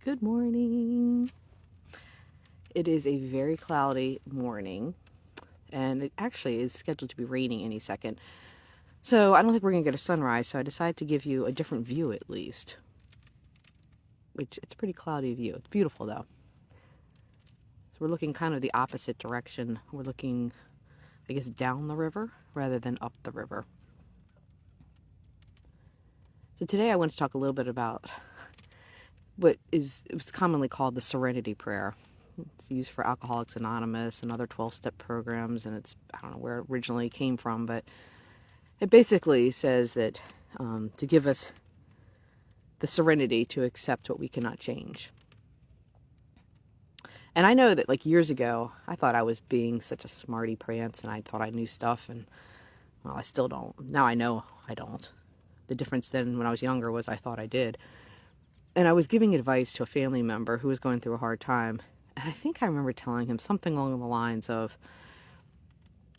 Good morning. It is a very cloudy morning, and it actually is scheduled to be raining any second. So I don't think we're going to get a sunrise, so I decided to give you a different view at least. Which it's a pretty cloudy view. It's beautiful though. So we're looking kind of the opposite direction. We're looking, I guess, down the river rather than up the river. So today I want to talk a little bit about it was commonly called the Serenity Prayer. It's used for Alcoholics Anonymous and other 12-step programs, and I don't know where it originally came from, but it basically says that to give us the serenity to accept what we cannot change. And I know that, like, years ago, I thought I was being such a smarty pants, and I thought I knew stuff, and, well, I still don't. Now I know I don't. The difference then when I was younger was I thought I did. And I was giving advice to a family member who was going through a hard time, and I think I remember telling him something along the lines of,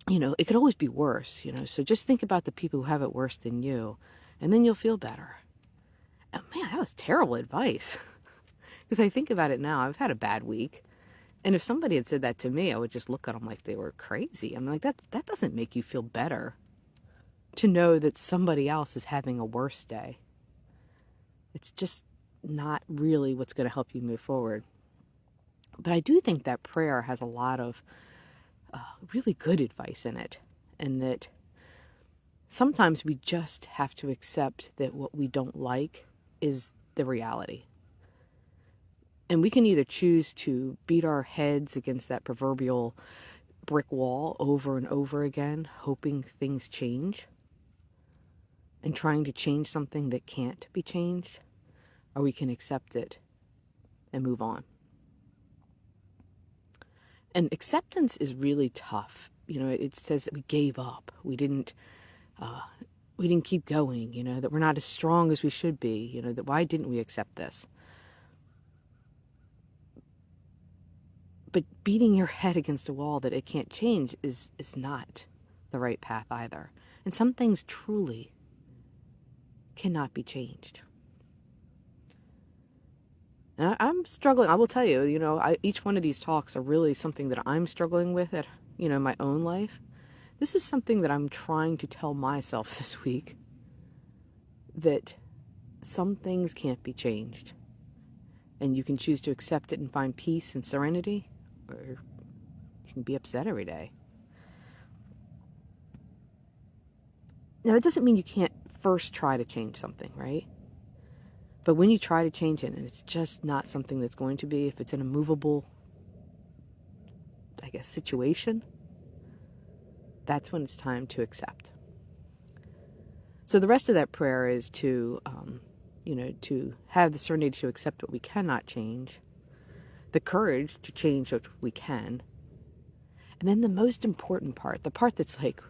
it could always be worse, so just think about the people who have it worse than you, and then you'll feel better. Oh man, that was terrible advice. Because I think about it now, I've had a bad week. And if somebody had said that to me, I would just look at them like they were crazy. I'm like, that doesn't make you feel better to know that somebody else is having a worse day. It's just not really what's going to help you move forward. But I do think that prayer has a lot of really good advice in it. And that sometimes we just have to accept that what we don't like is the reality. And we can either choose to beat our heads against that proverbial brick wall over and over again, hoping things change, and trying to change something that can't be changed, or we can accept it and move on. And acceptance is really tough. It says that we gave up. We didn't keep going, that we're not as strong as we should be, that why didn't we accept this? But beating your head against a wall that it can't change is not the right path either. And some things truly cannot be changed. And I'm struggling. I will tell you, each one of these talks are really something that I'm struggling with at, my own life. This is something that I'm trying to tell myself this week, that some things can't be changed. And you can choose to accept it and find peace and serenity, or you can be upset every day. Now, that doesn't mean you can't first try to change something, right? But when you try to change it and it's just not something that's going to be, if it's an immovable, situation, that's when it's time to accept. So the rest of that prayer is to have the serenity to accept what we cannot change, the courage to change what we can, and then the most important part, the part that's like,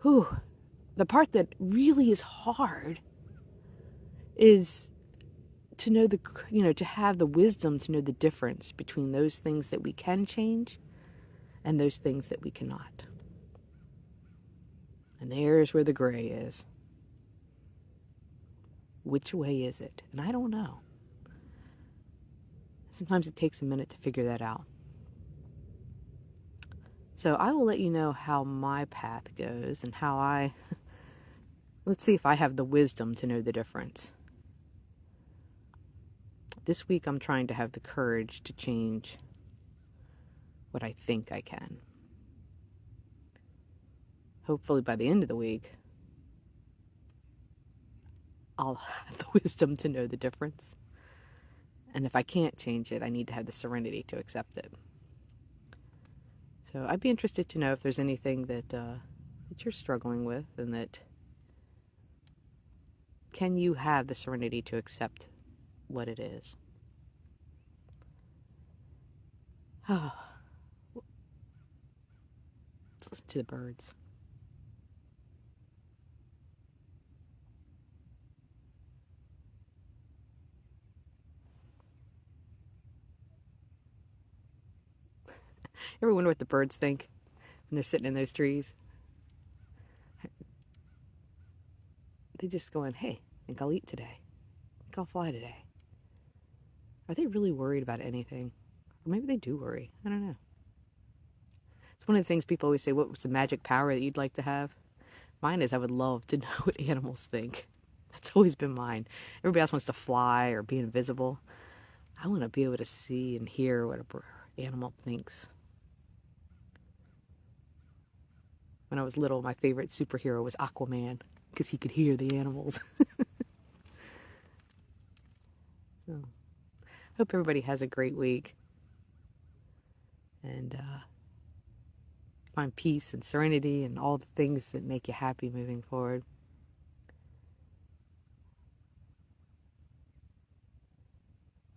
the part that really is hard, is to know to have the wisdom to know the difference between those things that we can change and those things that we cannot. And there's where the gray is. Which way is it? And I don't know. Sometimes it takes a minute to figure that out. So I will let you know how my path goes and how let's see if I have the wisdom to know the difference. This week I'm trying to have the courage to change what I think I can. Hopefully by the end of the week, I'll have the wisdom to know the difference. And if I can't change it, I need to have the serenity to accept it. So I'd be interested to know if there's anything that you're struggling with, and that can you have the serenity to accept what it is? Let's listen to the birds. Ever wonder what the birds think when they're sitting in those trees? They just going, hey, I think I'll eat today. I think I'll fly today. Are they really worried about anything? Or maybe they do worry. I don't know. It's one of the things people always say, what's the magic power that you'd like to have? Mine is I would love to know what animals think. That's always been mine. Everybody else wants to fly or be invisible. I want to be able to see and hear what an animal thinks. When I was little, my favorite superhero was Aquaman because he could hear the animals. So, hope everybody has a great week and find peace and serenity and all the things that make you happy moving forward.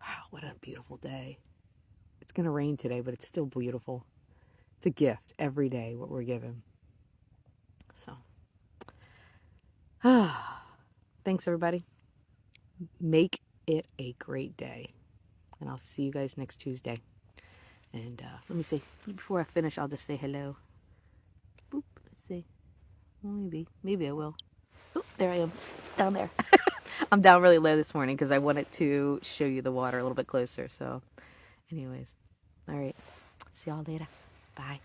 Wow, what a beautiful day. It's going to rain today, but it's still beautiful. It's a gift every day, what we're given. So, thanks everybody. Make it a great day. And I'll see you guys next Tuesday. And let me see. Before I finish, I'll just say hello. Boop. Let's see. Well, maybe I will. Oh, there I am. Down there. I'm down really low this morning because I wanted to show you the water a little bit closer. So, anyways. All right. See y'all later. Bye.